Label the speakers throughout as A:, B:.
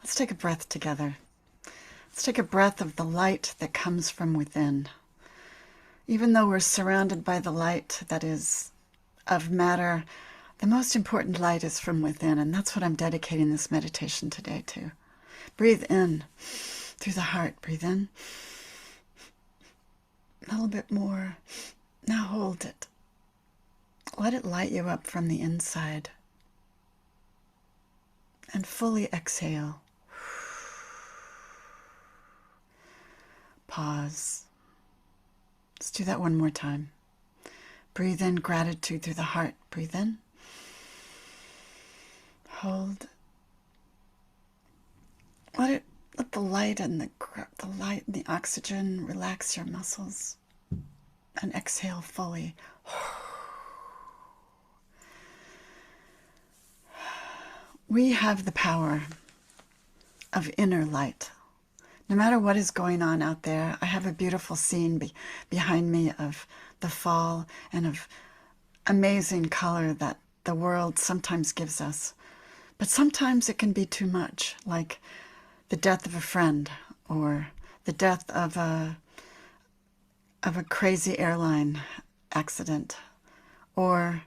A: Let's take a breath together. Let's take a breath of the light that comes from within. Even though we're surrounded by the light that is of matter, the most important light is from within, and that's what I'm dedicating this meditation today to. Breathe in through the heart. Breathe in. A little bit more. Now hold it. Let it light you up from the inside. And fully exhale. Pause. Let's do that one more time. Breathe in gratitude through the heart. Breathe in. Hold. Let the light and the oxygen relax your muscles. And exhale fully. We have the power of inner light. No matter what is going on out there, I have a beautiful scene behind me of the fall and of amazing color that the world sometimes gives us. But sometimes it can be too much, like the death of a friend or the death of a crazy airline accident, or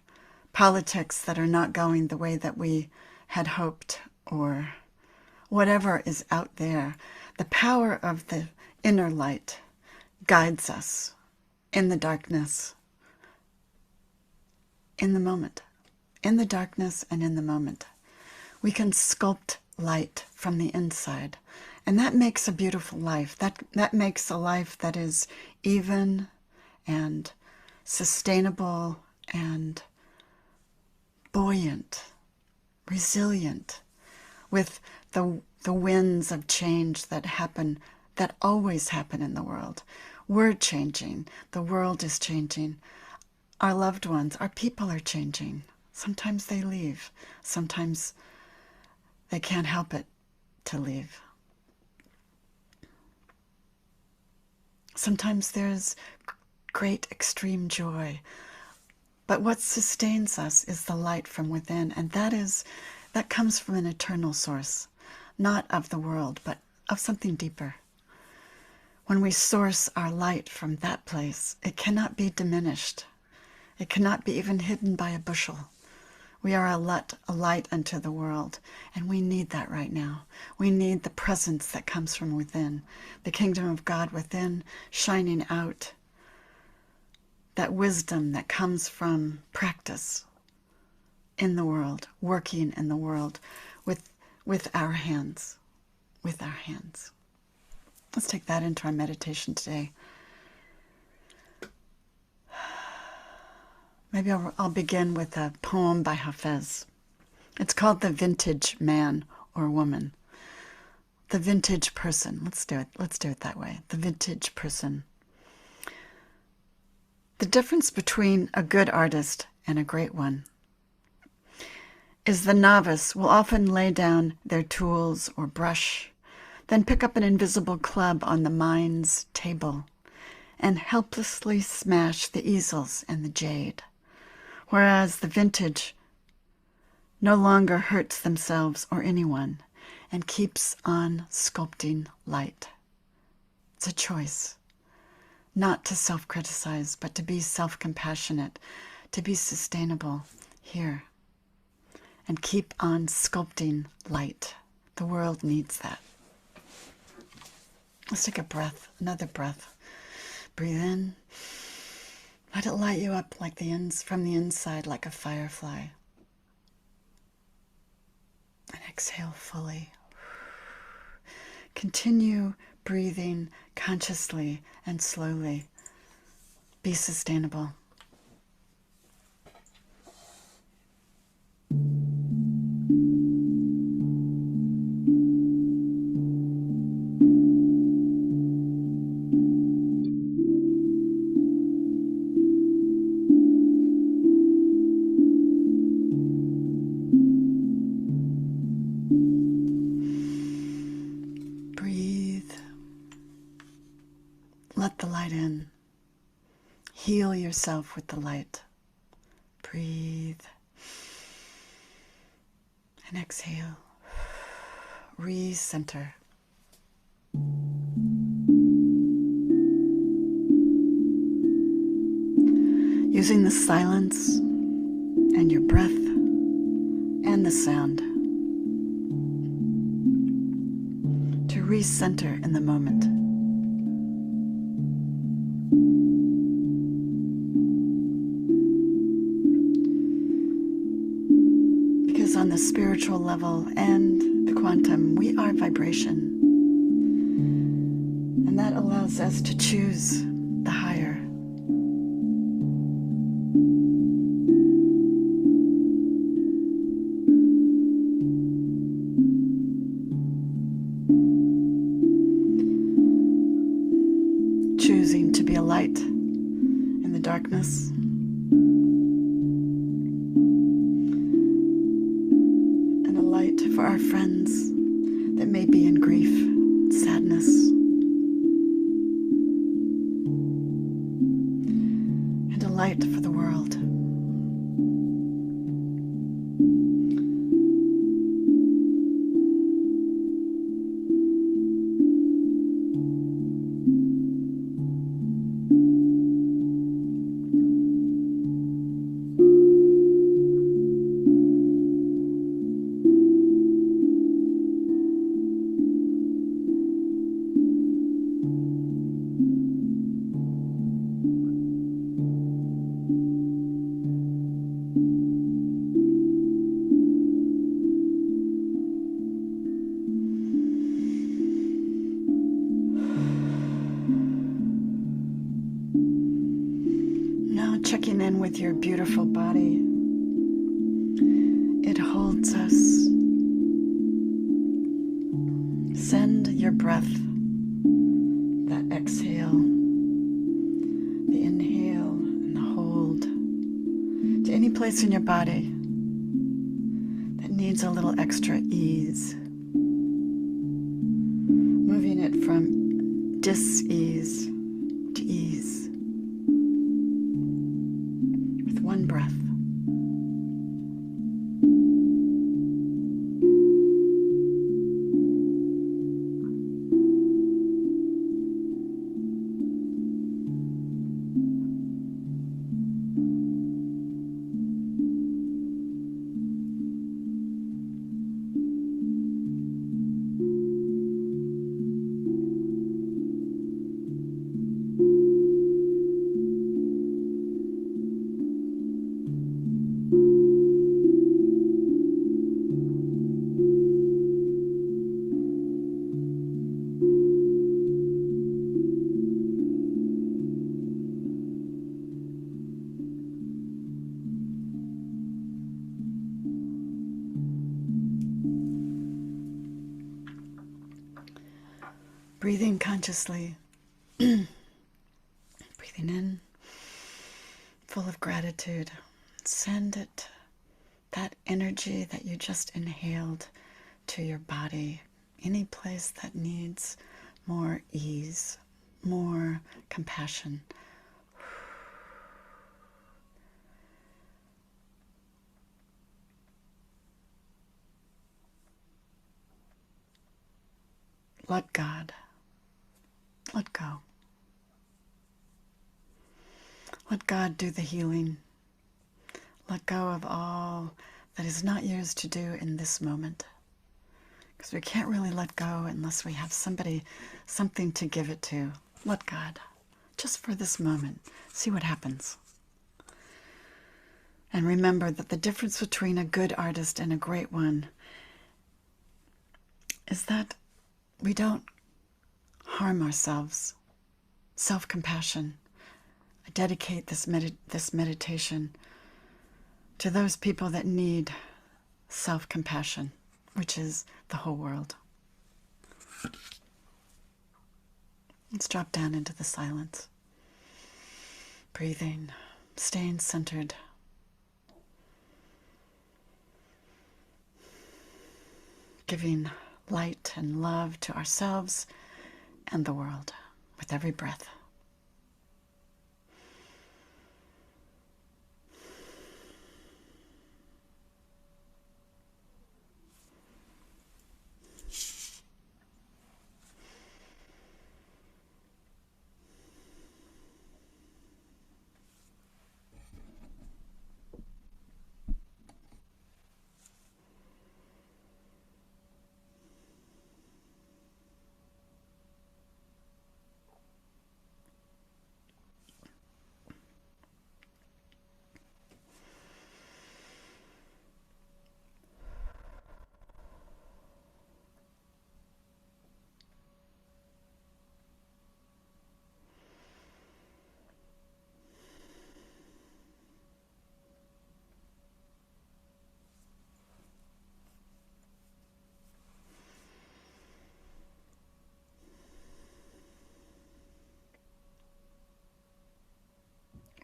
A: politics that are not going the way that we had hoped, or whatever is out there. The power of the inner light guides us in the darkness, in the moment, in the darkness and in the moment. We can sculpt light from the inside, and that makes a beautiful life. That makes a life that is even and sustainable and buoyant, resilient, with the winds of change that happen, that always happen in the world. We're changing. The world is changing. Our loved ones, our people are changing. Sometimes they leave. Sometimes they can't help it to leave. Sometimes there's great extreme joy. But what sustains us is the light from within, and that comes from an eternal source, not of the world, but of something deeper. When we source our light from that place, it cannot be diminished. It cannot be even hidden by a bushel. We are a light unto the world, and we need that right now. We need the presence that comes from within, the kingdom of God within, shining out, that wisdom that comes from practice in the world, working in the world with our hands, with our hands. Let's take that into our meditation today. Maybe I'll begin with a poem by Hafiz. It's called The Vintage Man or Woman. The vintage person. Let's do it. Let's do it that way. The vintage person. The difference between a good artist and a great one is the novice will often lay down their tools or brush, then pick up an invisible club on the mind's table and helplessly smash the easels and the jade, whereas the vintage no longer hurts themselves or anyone and keeps on sculpting light. It's a choice. Not to self-criticize, but to be self-compassionate, to be sustainable here, and keep on sculpting light. The world needs that. Let's take a breath, another breath. Breathe in. Let it light you up like from the inside, like a firefly. And exhale fully. Continue breathing consciously and slowly. Be sustainable. Let the light in. Heal yourself with the light. Breathe. And exhale. recenter. Using the silence and your breath and the sound to recenter in the moment. Because on the spiritual level and the quantum, we are vibration. And that allows us to choose the higher. Choosing to be a light in the darkness. And a light for our friends that may be in grief, sadness. And a light for the world. Checking in with your beautiful body. It holds us. Send your breath, that exhale, the inhale and the hold, to any place in your body that needs a little extra ease. Moving it from dis-ease to ease. One breath. Breathing consciously, breathing in, full of gratitude. Send it, that energy that you just inhaled, to your body, any place that needs more ease, more compassion. Let God. Let go. Let God do the healing. Let go of all that is not yours to do in this moment. Because we can't really let go unless we have something to give it to. Let God. Just for this moment. See what happens. And remember that the difference between a good artist and a great one is that we don't harm ourselves. Self-compassion. I dedicate this meditation to those people that need self-compassion, which is the whole world. Let's drop down into the silence. Breathing, staying centered. Giving light and love to ourselves and the world with every breath.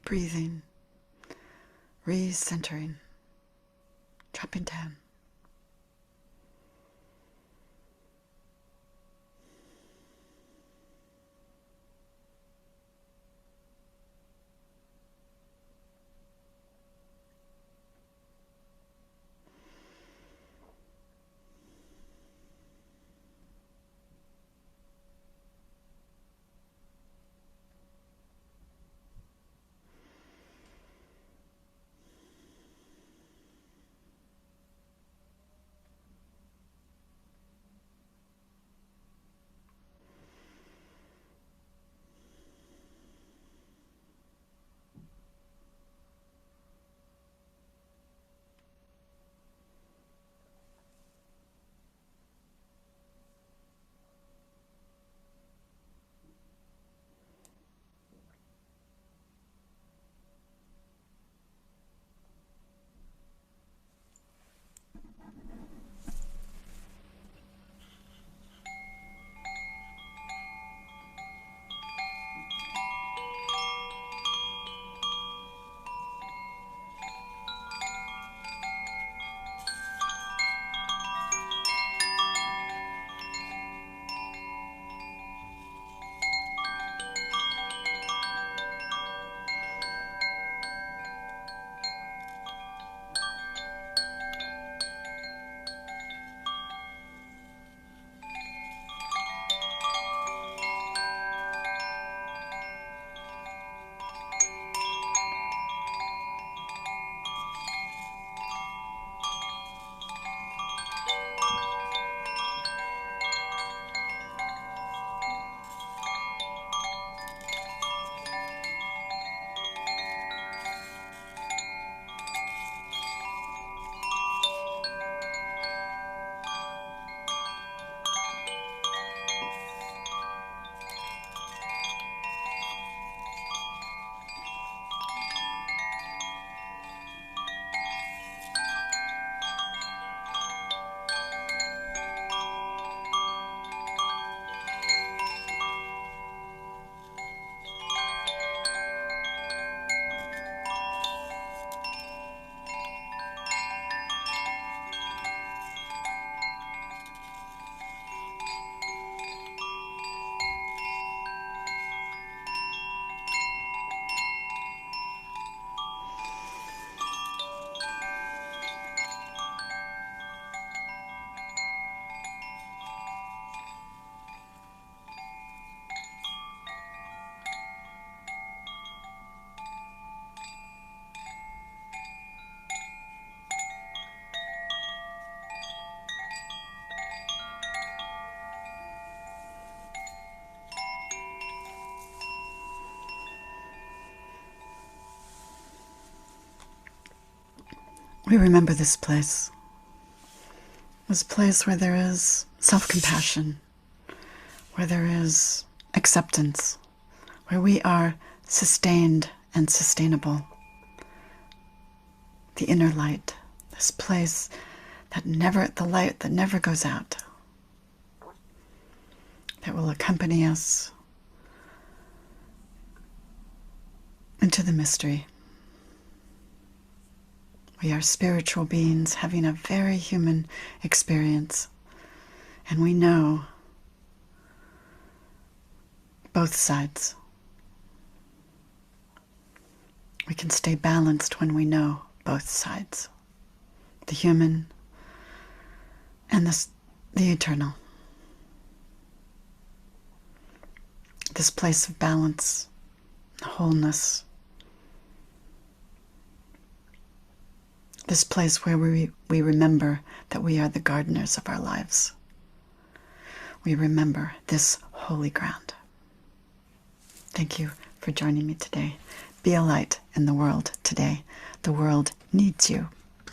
A: breathing, recentering, dropping down. We remember this place where there is self-compassion, where there is acceptance, where we are sustained and sustainable. The inner light, this place the light that never goes out, that will accompany us into the mystery. We are spiritual beings having a very human experience, and we know both sides. We can stay balanced when we know both sides, the human and the eternal. This place of balance, wholeness, this place where we remember that we are the gardeners of our lives. We remember this holy ground. Thank you for joining me today. Be a light in the world today. The world needs you.